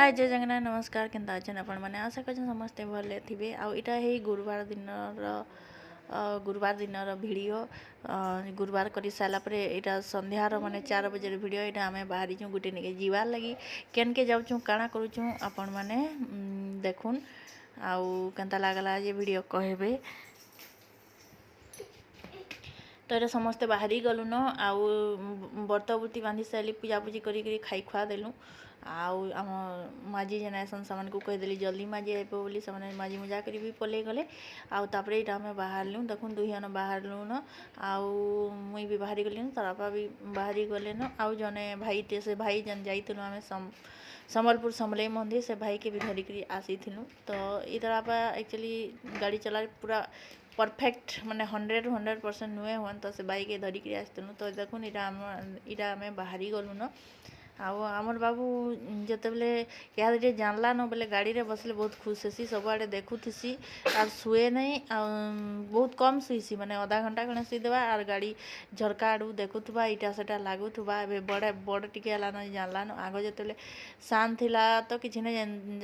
हाय जय जगन्नाथ नमस्कार केन्ता अछन आपण मैंने आशा कर समस्ते भले थे आईटा है गुरुवार दिन भिडियो गुरुवार कर सारापर यहाँ संध्यार माने 4 बजे भिडियो यहाँ आम बाहरी गोटे निके जीवार लगी केन के जाऊँ काଣା करूँ आपण मैंने देखुन आउ केन्ता लागला ये वीडियो कहबे। तो ये समस्ते बाहरी गलु न आउ व्रत बुर्ती बांधी सारी पूजापूजी करी खाई खुआ देलु आउ आम माजी जेन आसन से कहीदेली जल्दी माजी आइब बोली से माजी मुजा कर भी पलि गले आउे यहाँ आम बाहरलु देखुन दुई जन बाहरलु न आउ मुई भी बाहरी गली तार बापा भी बाहरी गले न आउ जने भाई टे से भाई जन जाइलु आम सम्बलपुर समलेई मंदिर से भाई के भी धरिकी आसी तो इधर आप एक्चुअली गाड़ी चला पूरा परफेक्ट माने 100% नुहे हुन तो से बाइक धरिकी आसलु तो देखुन इटा आम बाहरी गलु न आमर बाबू जिते बले क्या जानला न बोले गाड़ी रे बसले बहुत खुश हेसी सबुआड़े देखुथी आर शुए नहीं बहुत कम शुईसी माने आधा घंटा खड़े शुईदेवा आर गाड़ी झरका आड़ू देखुवा इटा सेटा लगुवा ए बड़े बड़ टिके न जानला न आग जिते शांत थिला तो किसी नहीं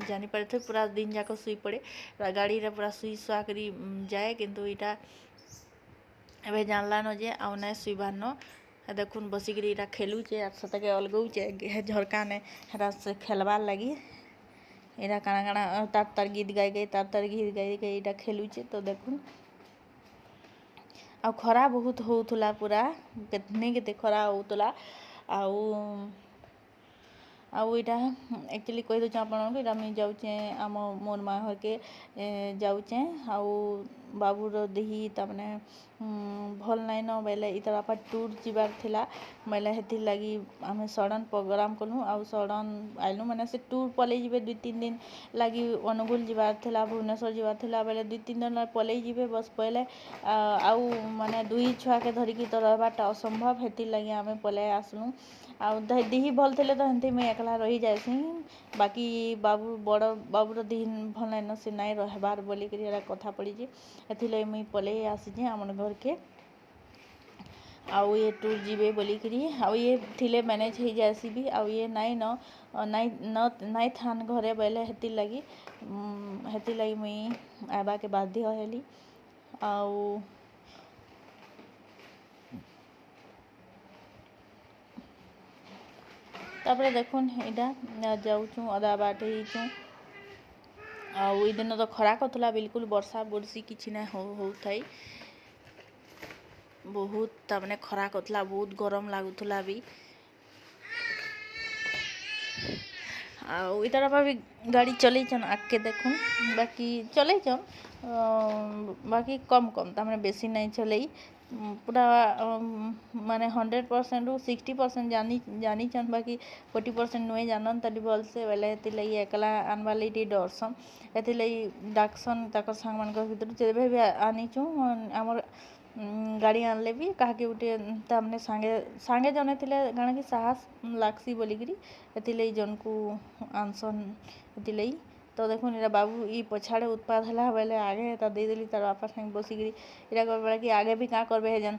जानी पारे थे पूरा दिन जाक शुई पड़े गाड़ी रे पूरा शुई शुआ करी जाए किंतु इटा एबे जानला न जे आउ ना शुईबार न देखुन बसिकी इटा खेलुचे आर सतके अलगौचे झरका ने हेरा से खेलबार लगी इटा काଣା काଣା तार गीत गाई गई तार गीत गाई गई इटा खेलुचे तो देखुन आ खरा बहुत होउथुला पूरा केतने केते खरा होउथुला आउ आउ इटा एक्चुअली कही दूचे आपन इटा मुझे जाऊे आम मोर माँ घर के जाऊे आउ बाबूर देही तमने भल नाइन बेले इतर बापा टूर जीवार थिला बेले हेथि लगी आम सडन प्रोग्राम कलु आउ सडन आइलु माने से टूर पलि जीवे 2-3 दिन लगी अनुगुल जीवार थिला भुवनेश्वर जीवार थिला बेले 2-3 दिन पलि जीवे बस पहले आउ माने दुई छुआ के धरिकी तो रहबाटा असंभव हेथि लगी आम पलि आसलु आउ दिही भल थे तो हेमती मुई एकला रही जाएसी बाकी बाबू बड़ बाबूर दिही भल नाइन से नाई रहबार बोलिक कथा पड़ी एथि मुई पलि आसी आम घर के आउ ये टूर जीवे बोलिकी आउ ये थिले मैनेज हो जाएसी भी आउ ये नाई न नाई थान घरे बेले हेति लगी मुई आबा के बाध्य हेली आउ तापर देखुन इटा जाऊँ अदा बाट ही आई दिन तो खरा कथुला बिल्कुल वर्षा बुर्सी किसी ना हो थाई बहुत तमने खरा कथुला बहुत गरम लगुला भी इतर भी गाड़ी चलैछन आगे देखुन बाकी चलैछन बाकी कम कम तमने बेसी नहीं चलई पूरा माने 100% रु 60% जानी चन बाकी 40% नुए जानन तली भल से बेले लगी एकला आनबार लगी डरसन एथि लगी डाकसन तक सांग मान भर जेबे भी आनीचु आमर गाड़ी आनले भी कहा गोटे तमने सांगे सांगे जने थिले काଣା कि साहस लागसी बोलिकी एथि लगी जन को आनसन एथि लगी तो देखुन इरा बाबू ई पछाड़े उत्पाद है बेले आगे तो देदेली तार बापा संग बसिकी इरा कर कि आगे भी क्या करबे जन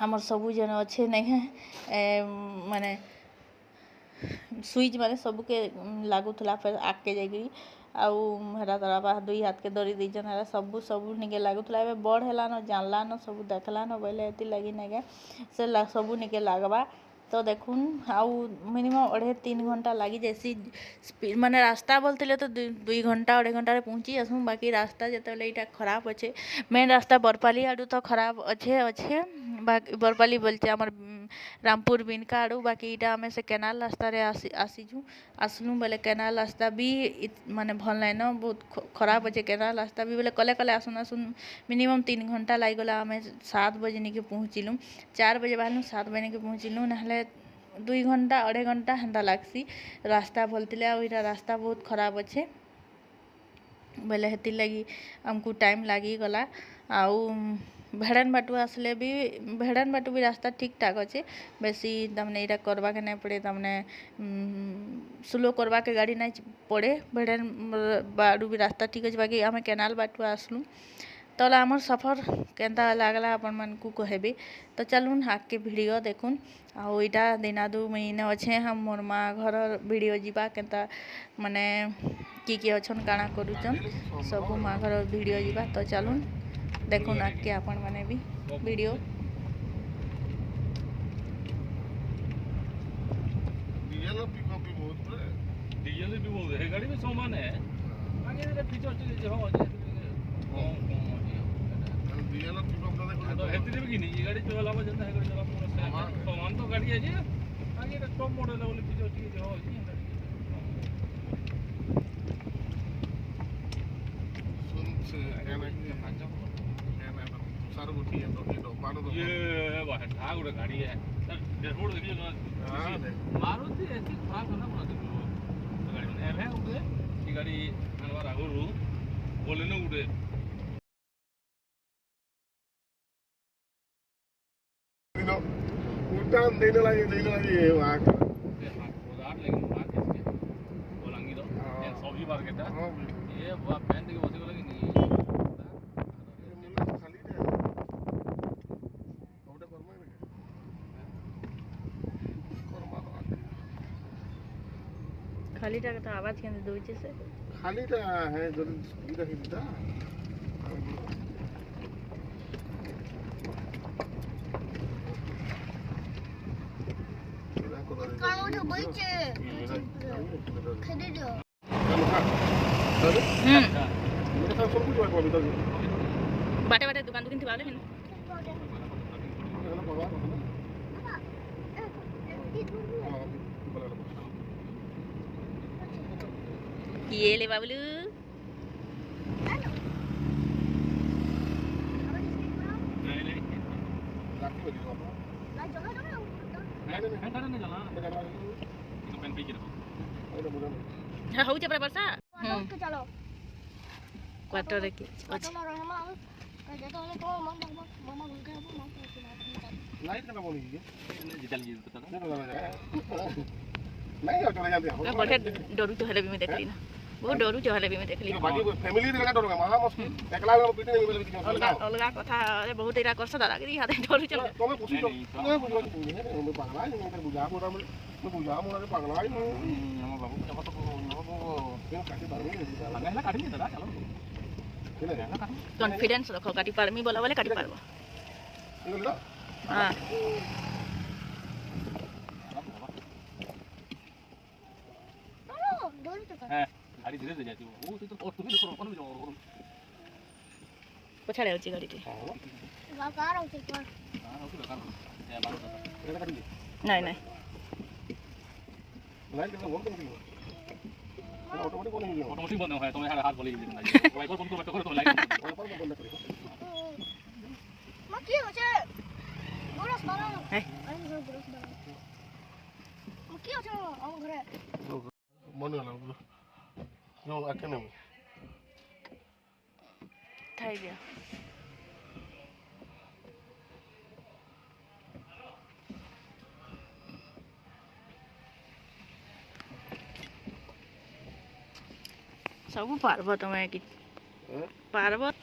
आमर सबू जन अच्छे नहीं है माने सुइच माने सबके लगुला फिर आगे जाकि आउ हेरा तार बापा 2 हाथ के धरी दीजन हेरा सबू निके लगुला बड़ है न जानला न सब देखला न बोले ये लगी नहीं से सबू निके लगवा तो देखुन आउ मिनिमम 2.5-3 घंटा लगी जैसी माने रास्ता बोलते तो 2 घंटा 2.5 घंटा पहुँची आसू बाकी रास्ता जिते यहाँ खराब अच्छे मेन रास्ता बरपाली आड़ू तो खराब अच्छे बाकी बरपाली बोलते आमर रामपुर बिनका आड़ू बाकी इटा आम से केनाल रास्ता रे आसीचु आसलु बोले केनाल रास्ता भी माने भल नाइन बहुत खराब अच्छे केनाल रास्ता भी बोले कले कले आसुन मिनिमम 3 घंटा लगला आम 7 बजे निके पहुँचलु 4 बजे बाहर 7 बजे निके पहुँचलु ना 2 घंटा 2.5 घंटा हेन्ता लागसी रास्ता भलते इटा रास्ता बहुत खराब अच्छे बोले हेति लगी आमको टाइम लगी गला आउ भेड़न बाटू आसले भी भेड़न बाटू भी रास्ता ठीक ठाक अच्छे बेसी तमने इटा करवा के नहीं पड़े तमने स्लो करवा के गाड़ी नहीं पड़े भेड़न बाटू भी रास्ता ठीक अच्छे बाकी आम केनाल बाटू आसलु तला आमर सफर केनता लागला आपण मन को कहबे। तो चलून आके वीडियो देखुन आउ इटा दिनादु महीने अच्छे हम मोर माँ घर वीडियो जीवा केनता माने की अछन काना करूचन सब माँ घर वीडियो जीवा। तो चलून देखुन आके आपण माने भी वीडियो। डीजल भी बहुत है गाड़ी में सामान है आगे रे फीचर चीज हो डीजल पिकअप तो हेती भी नहीं ये गाड़ी चला बा जंदा है गाड़ी चला पूरा सामान तो गाड़ी है जी आगे रे टॉप मॉडल वाली फीचर चीज हो जी सुन से कहना सारा उठी है तो मारो तो ये वाह ठाक उड़े गाड़ी है सर रोड देखिए ना मारुति ऐसी खराब है ना गाड़ी में है उड़े ये गाड़ी अनवर आगुरु बोले ना उड़े नो उड़ान देने लगे वहां बाजार लेकिन बात इसके बोलंगी तो सब्जी मार्केट है ये वो पैंट के बसे लगे नहीं खाली टा का आवाज के अंदर दोचे से खाली टा है जो इधर ही था कालो जो बइचे खरीद दो मेरे साथ सब कुछ है अभी तक बाटे बाटे दुकान दुकान थिबाले में ये ले बाबलू हो जबरा बरसा चलो क्वार्टर के लाइट का बोली है जल जी पता नहीं और चले जाते हैं बढ़िया डरू तो हले भी में देख ली ना बहुत डरू जो हले भी में देख ली बाकी फैमिली देखा डरोगे महा मुश्किल एकला में पीटे नहीं बोले किसी अलगा अलगा कथा अरे बहुत एरा करसा दादागिरी हाथे डरू चल तुम्हें पूछी तो तुम्हें बुझा तो नहीं है मैं पागला है मैं बुझा मोरा मैं बुझा मोरा के पागला है हम बाबू क्या तो क्यों काटे बारे में लगा है काटी नहीं दादा चलो कॉन्फिडेंस रखो काटी पारमी बोला बोले काटी पारबो हां है गाड़ी धीरे धीरे जाती है वो तो और तुम्हें देखो कौन भी जाओ पछाड़े होची गाड़ी टी कार होती पर हां होती कार है बात करेंगे नहीं नहीं लाइन का वो कौन सी ऑटोमेटिक कौन है ऑटोमेटिक बंद है तुम्हें हाथ बोली वाइपर बंद करो तो लाइट वाइपर बंद करो मां की हो छे बोरस बारा है अरे बोरस बारा मां की हो छे हम घरे मन वाला जो एकेडमी थाई गया सब पार्वत में कि पार्वत